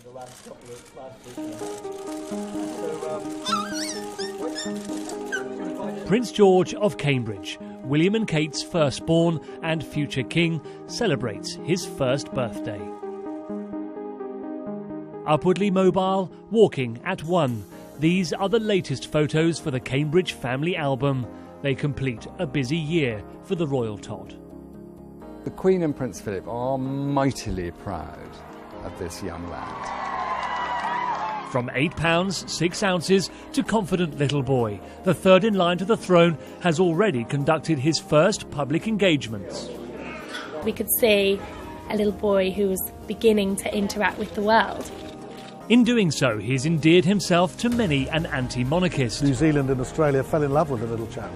the last couple of weeks. Prince George of Cambridge, William and Kate's firstborn and future king, celebrates his first birthday. Upwardly mobile, walking at one. These are the latest photos for the Cambridge family album. They complete a busy year for the royal Todd. The Queen and Prince Philip are mightily proud of this young lad. From £8, 6 ounces to confident little boy, the third in line to the throne has already conducted his first public engagements. We could see a little boy who was beginning to interact with the world. In doing so, he's endeared himself to many an anti-monarchist. New Zealand and Australia fell in love with the little chap.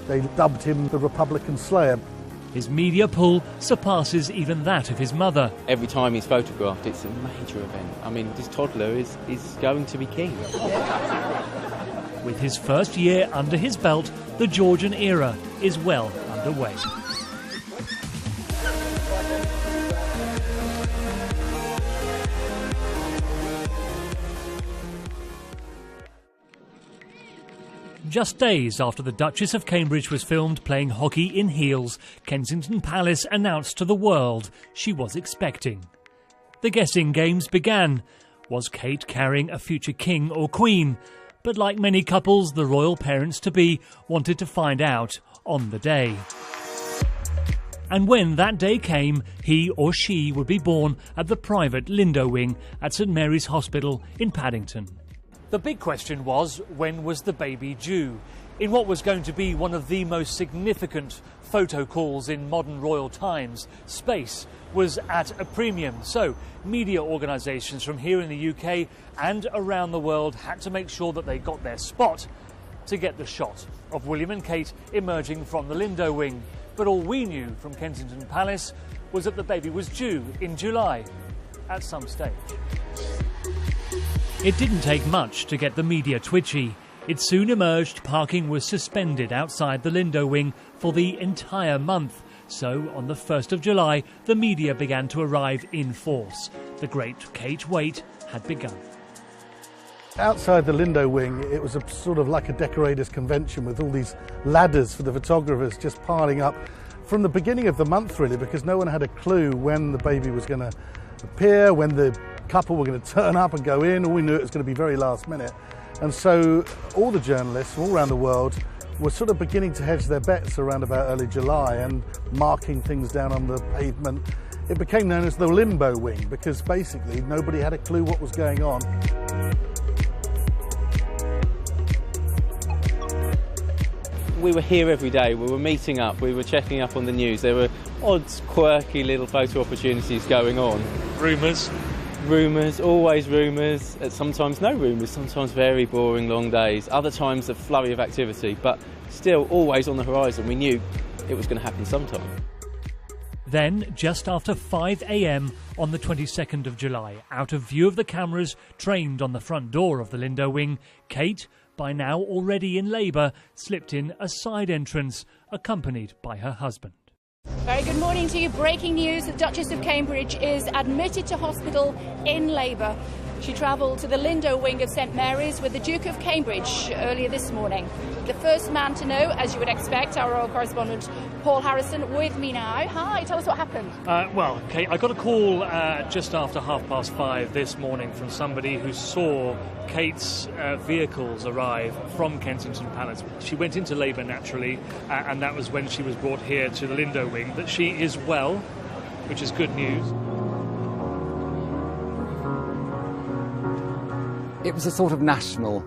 They dubbed him the Republican Slayer. His media pull surpasses even that of his mother. Every time he's photographed, it's a major event. I mean, this toddler is going to be king. With his first year under his belt, the Georgian era is well underway. Just days after the Duchess of Cambridge was filmed playing hockey in heels, Kensington Palace announced to the world she was expecting. The guessing games began. Was Kate carrying a future king or queen? But like many couples, the royal parents-to-be wanted to find out on the day. And when that day came, he or she would be born at the private Lindo wing at St Mary's Hospital in Paddington. The big question was, when was the baby due? In what was going to be one of the most significant photo calls in modern royal times, space was at a premium. So media organisations from here in the UK and around the world had to make sure that they got their spot to get the shot of William and Kate emerging from the Lindo wing. But all we knew from Kensington Palace was that the baby was due in July at some stage. It didn't take much to get the media twitchy. It soon emerged parking was suspended outside the Lindo wing for the entire month. So on the 1st of July, the media began to arrive in force. The great Kate wait had begun. Outside the Lindo wing, it was a sort of like a decorators' convention with all these ladders for the photographers just piling up from the beginning of the month, really, because no one had a clue when the baby was going to appear, when the couple were going to turn up and go in. All we knew it was going to be very last minute. And so all the journalists from all around the world were sort of beginning to hedge their bets around about early July and marking things down on the pavement. It became known as the limbo wing because basically nobody had a clue what was going on. We were here every day, we were meeting up, we were checking up on the news. There were odd, quirky little photo opportunities going on. Rumours? Rumours, always rumours, sometimes no rumours, sometimes very boring long days, other times a flurry of activity, but still always on the horizon. We knew it was going to happen sometime. Then, just after 5 a.m. on the 22nd of July, out of view of the cameras trained on the front door of the Lindo wing, Kate, by now already in labour, slipped in a side entrance, accompanied by her husband. Very good morning to you. Breaking news, the Duchess of Cambridge is admitted to hospital in labour. She travelled to the Lindo wing of St Mary's with the Duke of Cambridge earlier this morning. The first man to know, as you would expect, our royal correspondent Paul Harrison with me now. Hi, tell us what happened. Well, Kate, I got a call just after 5:30 this morning from somebody who saw Kate's vehicles arrive from Kensington Palace. She went into labour naturally, and that was when she was brought here to the Lindo wing. That she is well, which is good news. It was a sort of national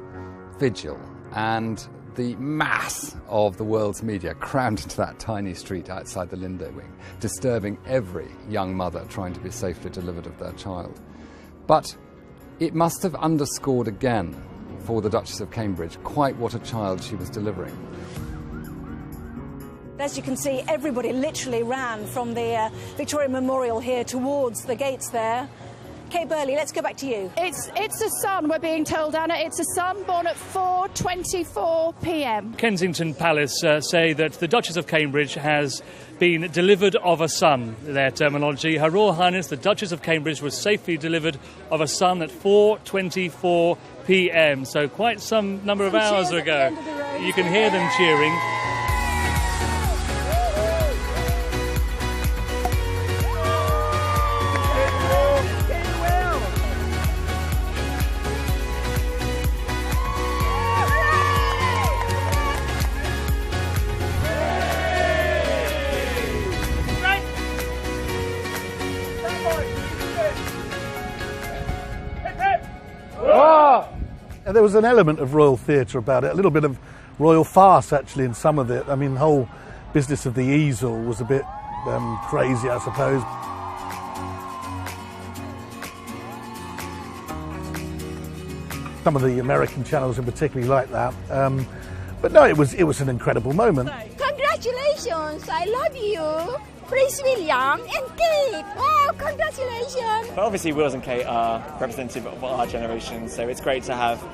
vigil, and the mass of the world's media crammed into that tiny street outside the Lindo wing, disturbing every young mother trying to be safely delivered of their child. But it must have underscored again for the Duchess of Cambridge quite what a child she was delivering. As you can see, everybody literally ran from the Victoria Memorial here towards the gates there. Kate Burley, let's go back to you. It's a son, we're being told, Anna. It's a son born at 4:24 p.m. Kensington Palace say that the Duchess of Cambridge has been delivered of a son, their terminology. Her Royal Highness, the Duchess of Cambridge, was safely delivered of a son at 4:24 p.m, so quite some number of hours ago. You can hear them cheering. And there was an element of royal theatre about it, a little bit of royal farce actually in some of it. I mean, the whole business of the easel was a bit crazy, I suppose. Some of the American channels are particularly like that. But no, it was an incredible moment. Congratulations, I love you. Prince William and Kate. Wow, congratulations. But obviously Wills and Kate are representative of our generation, so it's great to have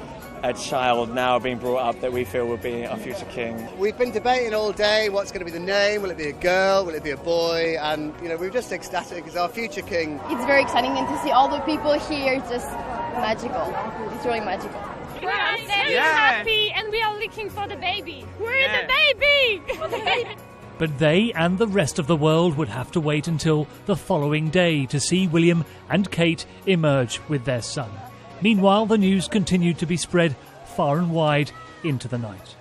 a child now being brought up that we feel will be our future king. We've been debating all day what's going to be the name. Will it be a girl? Will it be a boy? And, you know, we're just ecstatic because our future king. It's very exciting, and to see all the people here, it's just magical. It's really magical. We are very happy, and we are looking for the baby. We're the baby! For the baby. But they and the rest of the world would have to wait until the following day to see William and Kate emerge with their son. Meanwhile, the news continued to be spread far and wide into the night.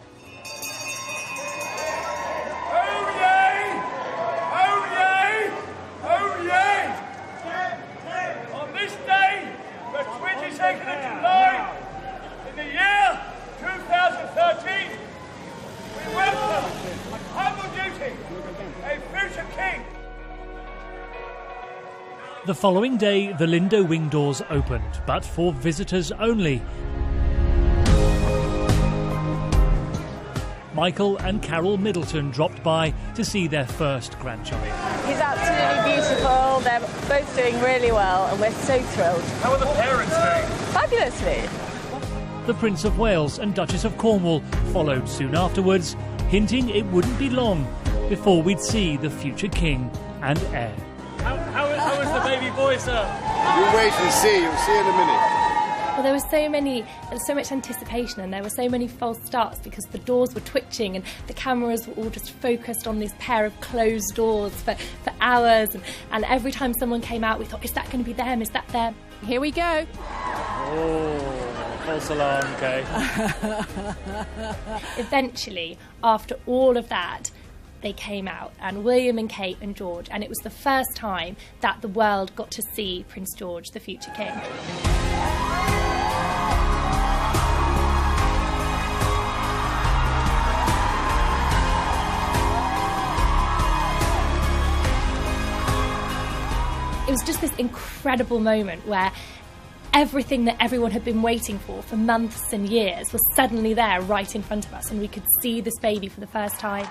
On this day, the 22nd of July, in the year 2013, we welcome, on humble duty, a future king. The following day, the Lindo wing doors opened, but for visitors only. Michael and Carol Middleton dropped by to see their first grandchild. He's absolutely beautiful, they're both doing really well, and we're so thrilled. How are the parents doing? Fabulously. The Prince of Wales and Duchess of Cornwall followed soon afterwards, hinting it wouldn't be long before we'd see the future king and heir. How is the baby boy, sir? We'll wait and see. You'll see in a minute. Well, there was so much anticipation, and there were so many false starts because the doors were twitching and the cameras were all just focused on this pair of closed doors for hours, and every time someone came out we thought, is that going to be them, is that them? Here we go. Oh, false alarm, okay. Eventually, after all of that, they came out, and William and Kate and George, and it was the first time that the world got to see Prince George, the future king. It was just this incredible moment where everything that everyone had been waiting for months and years was suddenly there right in front of us, and we could see this baby for the first time.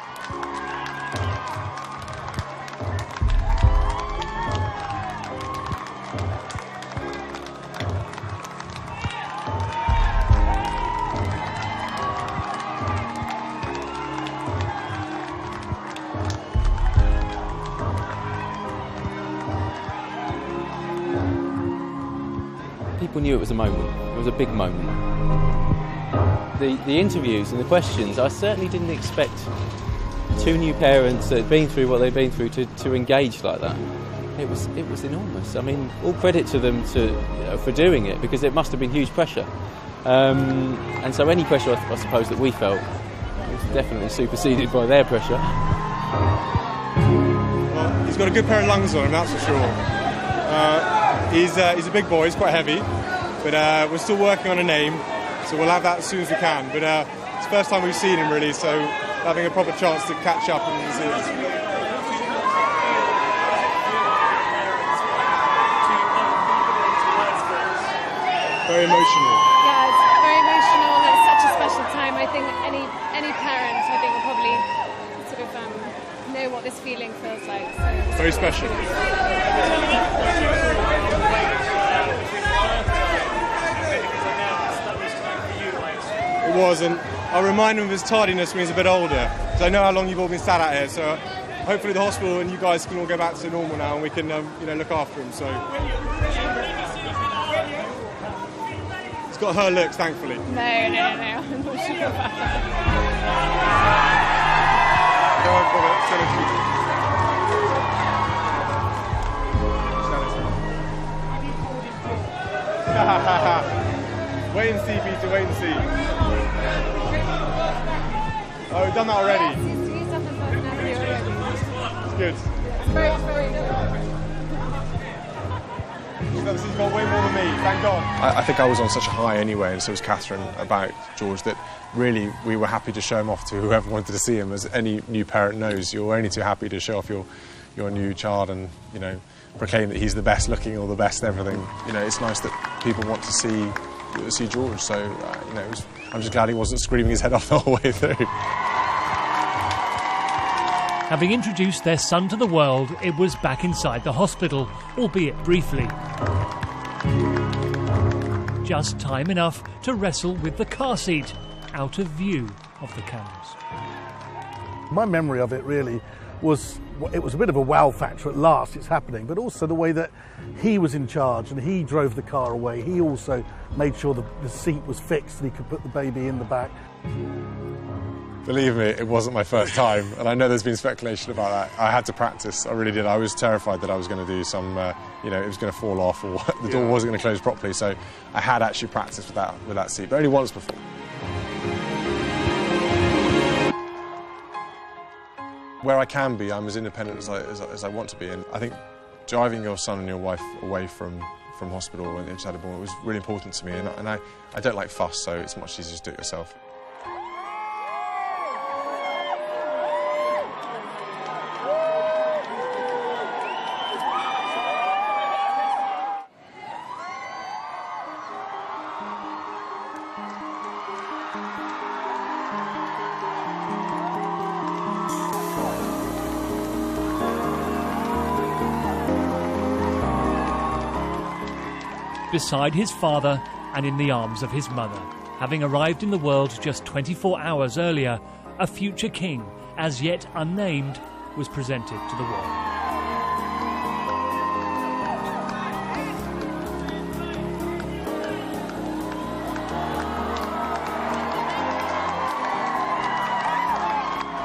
People knew it was a moment. It was a big moment. The interviews and the questions, I certainly didn't expect two new parents that had been through what they've been through to engage like that. It was enormous. I mean, all credit to them for doing it, because it must have been huge pressure. And so any pressure, I suppose, that we felt was definitely superseded by their pressure. Well, he's got a good pair of lungs on him, that's for sure. He's a big boy, he's quite heavy, but we're still working on a name, so we'll have that as soon as we can. But it's the first time we've seen him, really, so having a proper chance to catch up and see him. Very emotional. Yeah, it's very emotional. It's such a special time. I think any parent, will probably sort of know what this feeling feels like. So very special. was, and I'll remind him of his tardiness when he's a bit older, because I know how long you've all been sat out here, so hopefully the hospital and you guys can all go back to normal now and we can look after him. So it's got her looks, thankfully. No, I'm not sure about that. Wait and see, Peter, wait and see. Oh, we've done that already. It's good. Very good. She's got way more than me, thank God. I think I was on such a high anyway, and so was Catherine, about George, that really we were happy to show him off to whoever wanted to see him. As any new parent knows, you're only too happy to show off your new child and, proclaim that he's the best looking or the best everything. It's nice that people want to see George, so, I'm just glad he wasn't screaming his head off the whole way through. Having introduced their son to the world, it was back inside the hospital, albeit briefly. Just time enough to wrestle with the car seat, out of view of the cameras. My memory of it really was, it was a bit of a wow factor at last, it's happening, but also the way that he was in charge and he drove the car away. He also made sure the seat was fixed and he could put the baby in the back. Believe me, it wasn't my first time, and I know there's been speculation about that. I had to practice, I really did. I was terrified that I was going to do some, it was going to fall off or the door wasn't going to close properly, so I had actually practiced with that seat, but only once before. Where I can be, I'm as independent as I want to be, and I think driving your son and your wife away from hospital when they just had a born was really important to me, and I don't like fuss, so it's much easier to do it yourself. Beside his father and in the arms of his mother. Having arrived in the world just 24 hours earlier, a future king, as yet unnamed, was presented to the world.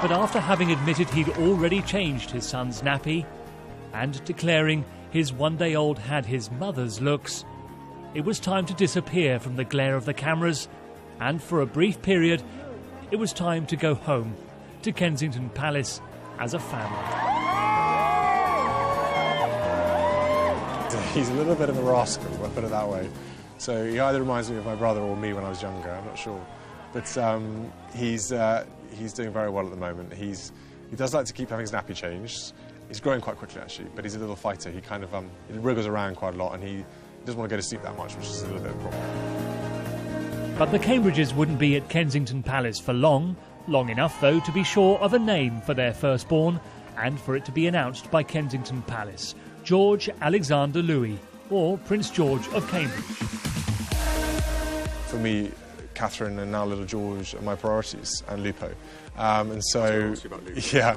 But after having admitted he'd already changed his son's nappy and declaring his one-day-old had his mother's looks, it was time to disappear from the glare of the cameras, and for a brief period, it was time to go home to Kensington Palace as a family. He's a little bit of a rascal, I'll put it that way. So he either reminds me of my brother or me when I was younger, I'm not sure. But he's doing very well at the moment. He does like to keep having his nappy changed. He's growing quite quickly, actually, but he's a little fighter. He kind of he wriggles around quite a lot, and he doesn't want to go to sleep that much, which is a little bit of a problem. But the Cambridges wouldn't be at Kensington Palace for long enough, though, to be sure of a name for their firstborn, and for it to be announced by Kensington Palace, George Alexander Louis, or Prince George of Cambridge. For me, Catherine and now little George are my priorities, and Lupo. And so, yeah.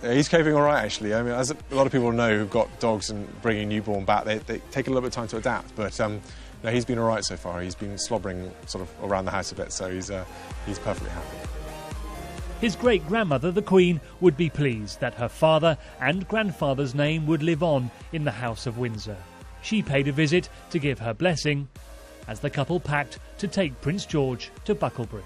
He's coping all right, actually. I mean, as a lot of people know who've got dogs and bringing newborn back, they take a little bit of time to adapt. But no, he's been all right so far. He's been slobbering sort of around the house a bit, so he's perfectly happy. His great-grandmother, the Queen, would be pleased that her father and grandfather's name would live on in the House of Windsor. She paid a visit to give her blessing as the couple packed to take Prince George to Bucklebury.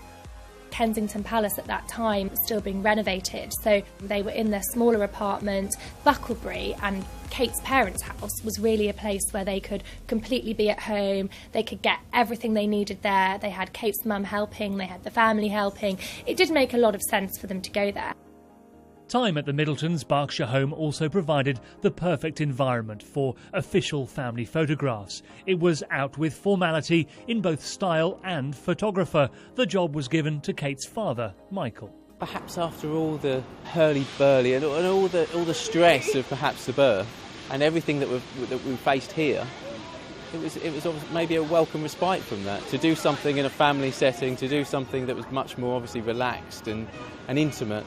Kensington Palace at that time was still being renovated, so they were in their smaller apartment. Bucklebury and Kate's parents' house was really a place where they could completely be at home. They could get everything they needed there. They had Kate's mum helping, they had the family helping. It did make a lot of sense for them to go there. Time at the Middletons' Berkshire home also provided the perfect environment for official family photographs. It was out with formality in both style and photographer. The job was given to Kate's father, Michael. Perhaps after all the hurly-burly and all the stress of perhaps the birth and everything that we've faced here, it was maybe a welcome respite from that, to do something in a family setting, to do something that was much more obviously relaxed and intimate.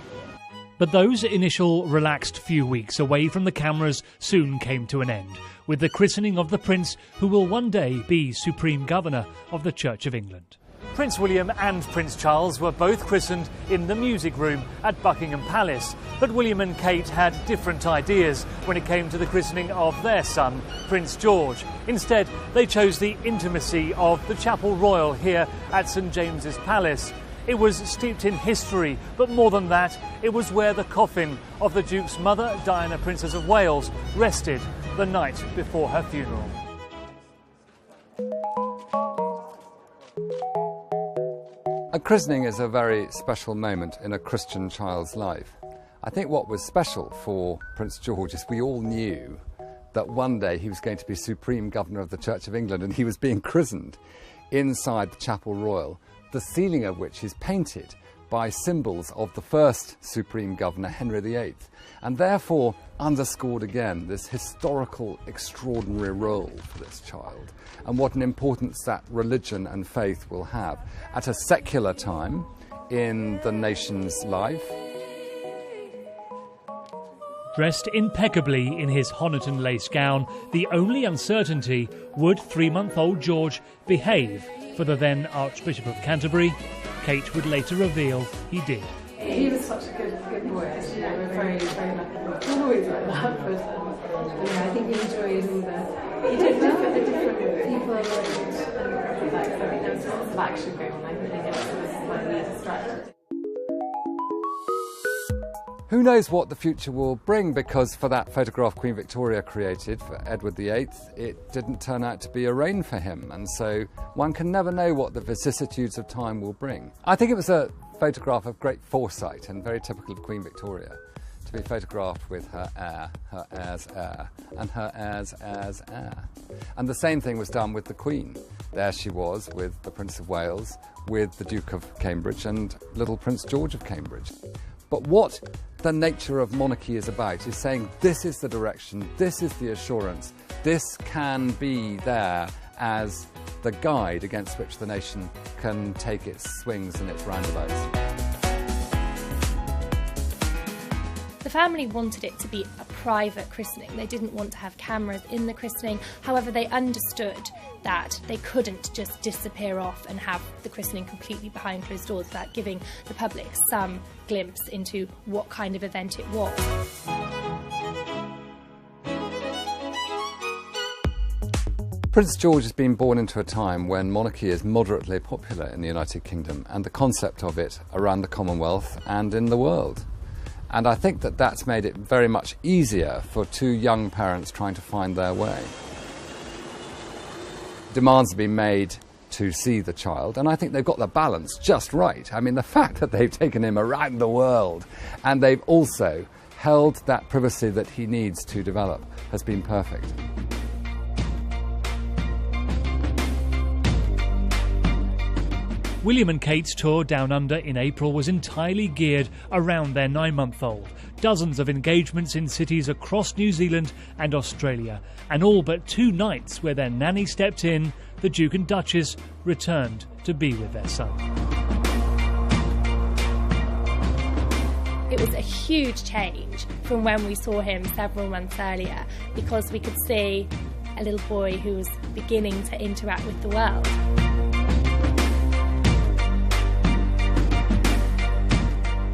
But those initial relaxed few weeks away from the cameras soon came to an end, with the christening of the Prince, who will one day be Supreme Governor of the Church of England. Prince William and Prince Charles were both christened in the music room at Buckingham Palace, but William and Kate had different ideas when it came to the christening of their son, Prince George. Instead, they chose the intimacy of the Chapel Royal here at St James's Palace. It was steeped in history, but more than that, it was where the coffin of the Duke's mother, Diana, Princess of Wales, rested the night before her funeral. A christening is a very special moment in a Christian child's life. I think what was special for Prince George is we all knew that one day he was going to be Supreme Governor of the Church of England, and he was being christened inside the Chapel Royal, the ceiling of which is painted by symbols of the first Supreme Governor, Henry VIII, and therefore underscored again this historical, extraordinary role for this child, and what an importance that religion and faith will have at a secular time in the nation's life. Dressed impeccably in his Honiton lace gown, the only uncertainty, would 3-month-old George behave for the then Archbishop of Canterbury? Kate would later reveal he did. He was such a good boy, actually. We're very, very lucky. Not always like that, but yeah, I think he enjoyed all the... He did the different people and like, I think there was lots of action going on. I think he gets slightly distracted. Who knows what the future will bring, because for that photograph Queen Victoria created for Edward VIII, it didn't turn out to be a reign for him, and so one can never know what the vicissitudes of time will bring. I think it was a photograph of great foresight and very typical of Queen Victoria, to be photographed with her heir, her heir's heir, and her heir's heir's heir. And the same thing was done with the Queen. There she was with the Prince of Wales, with the Duke of Cambridge and little Prince George of Cambridge. But what the nature of monarchy is about is saying this is the direction, this is the assurance, this can be there as the guide against which the nation can take its swings and its roundabouts. The family wanted it to be a private christening. They didn't want to have cameras in the christening. However, they understood that they couldn't just disappear off and have the christening completely behind closed doors without giving the public some glimpse into what kind of event it was. Prince George has been born into a time when monarchy is moderately popular in the United Kingdom, and the concept of it around the Commonwealth and in the world. And I think that that's made it very much easier for two young parents trying to find their way. Demands have been made to see the child, and I think they've got the balance just right. I mean, the fact that they've taken him around the world and they've also held that privacy that he needs to develop has been perfect. William and Kate's tour down under in April was entirely geared around their 9-month-old. Dozens of engagements in cities across New Zealand and Australia, and all but 2 nights where their nanny stepped in, the Duke and Duchess returned to be with their son. It was a huge change from when we saw him several months earlier, because we could see a little boy who was beginning to interact with the world.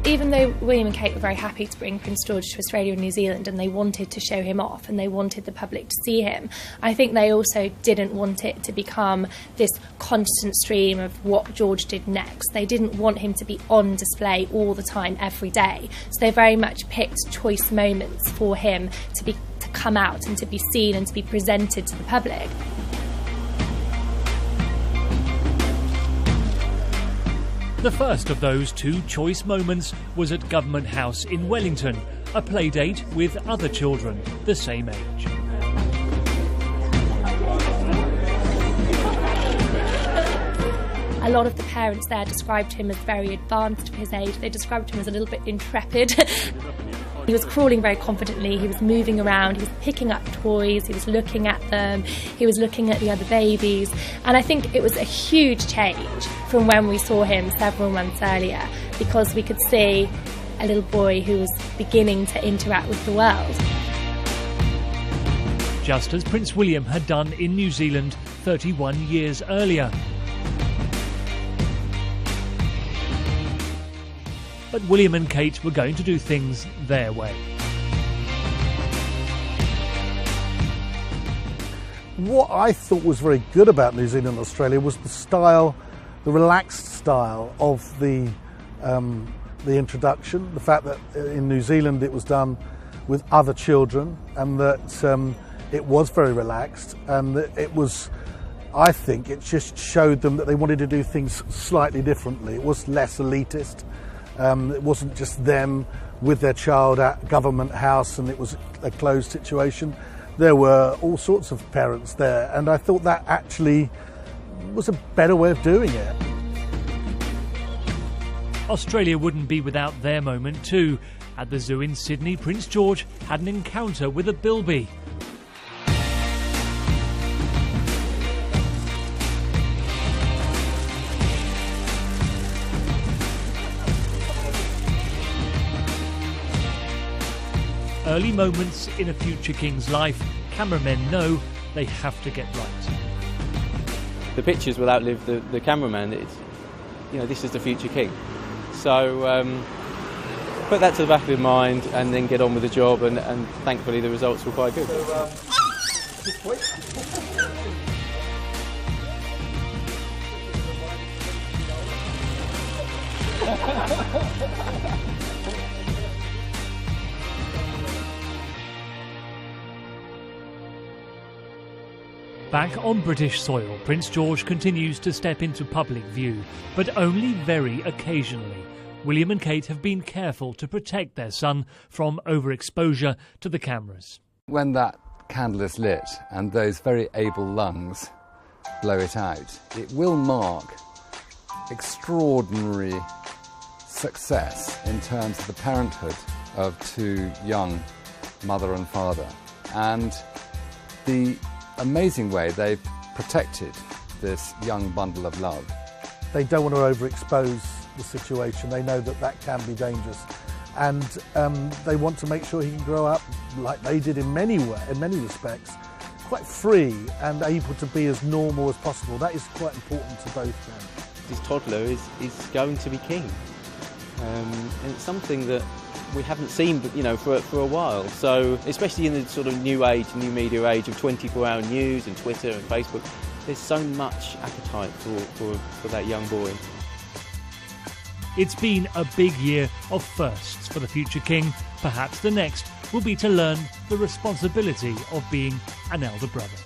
Even though William and Kate were very happy to bring Prince George to Australia and New Zealand, and they wanted to show him off and they wanted the public to see him, I think they also didn't want it to become this constant stream of what George did next. They didn't want him to be on display all the time, every day. So they very much picked choice moments for him to come out and to be seen and to be presented to the public. The first of those 2 choice moments was at Government House in Wellington, a playdate with other children the same age. A lot of the parents there described him as very advanced for his age. They described him as a little bit intrepid. He was crawling very confidently, he was moving around, he was picking up toys, he was looking at them, he was looking at the other babies, and I think it was a huge change from when we saw him several months earlier, because we could see a little boy who was beginning to interact with the world. Just as Prince William had done in New Zealand 31 years earlier. But William and Kate were going to do things their way. What I thought was very good about New Zealand and Australia was the style, the relaxed style of the introduction. The fact that in New Zealand it was done with other children, and that it was very relaxed, and that it was, I think, it just showed them that they wanted to do things slightly differently. It was less elitist. It wasn't just them with their child at Government House and it was a closed situation. There were all sorts of parents there, and I thought that actually was a better way of doing it. Australia wouldn't be without their moment too. At the zoo in Sydney, Prince George had an encounter with a bilby. Early moments in a future king's life, cameramen know they have to get right. The pictures will outlive the cameraman. It's, you know, this is the future king. So put that to the back of your mind and then get on with the job, and thankfully the results were quite good. Back on British soil, Prince George continues to step into public view, but only very occasionally. William and Kate have been careful to protect their son from overexposure to the cameras. When that candle is lit and those very able lungs blow it out, it will mark extraordinary success in terms of the parenthood of two young mother and father, and the amazing way they've protected this young bundle of love. They don't want to overexpose the situation. They know that that can be dangerous, and they want to make sure he can grow up like they did in many respects, quite free and able to be as normal as possible. That is quite important to both of them. This toddler is going to be king, and it's something that we haven't seen, you know, for a while. So, especially in the sort of new media age of 24-hour news and Twitter and Facebook, there's so much appetite for that young boy. It's been a big year of firsts for the future king. Perhaps the next will be to learn the responsibility of being an elder brother.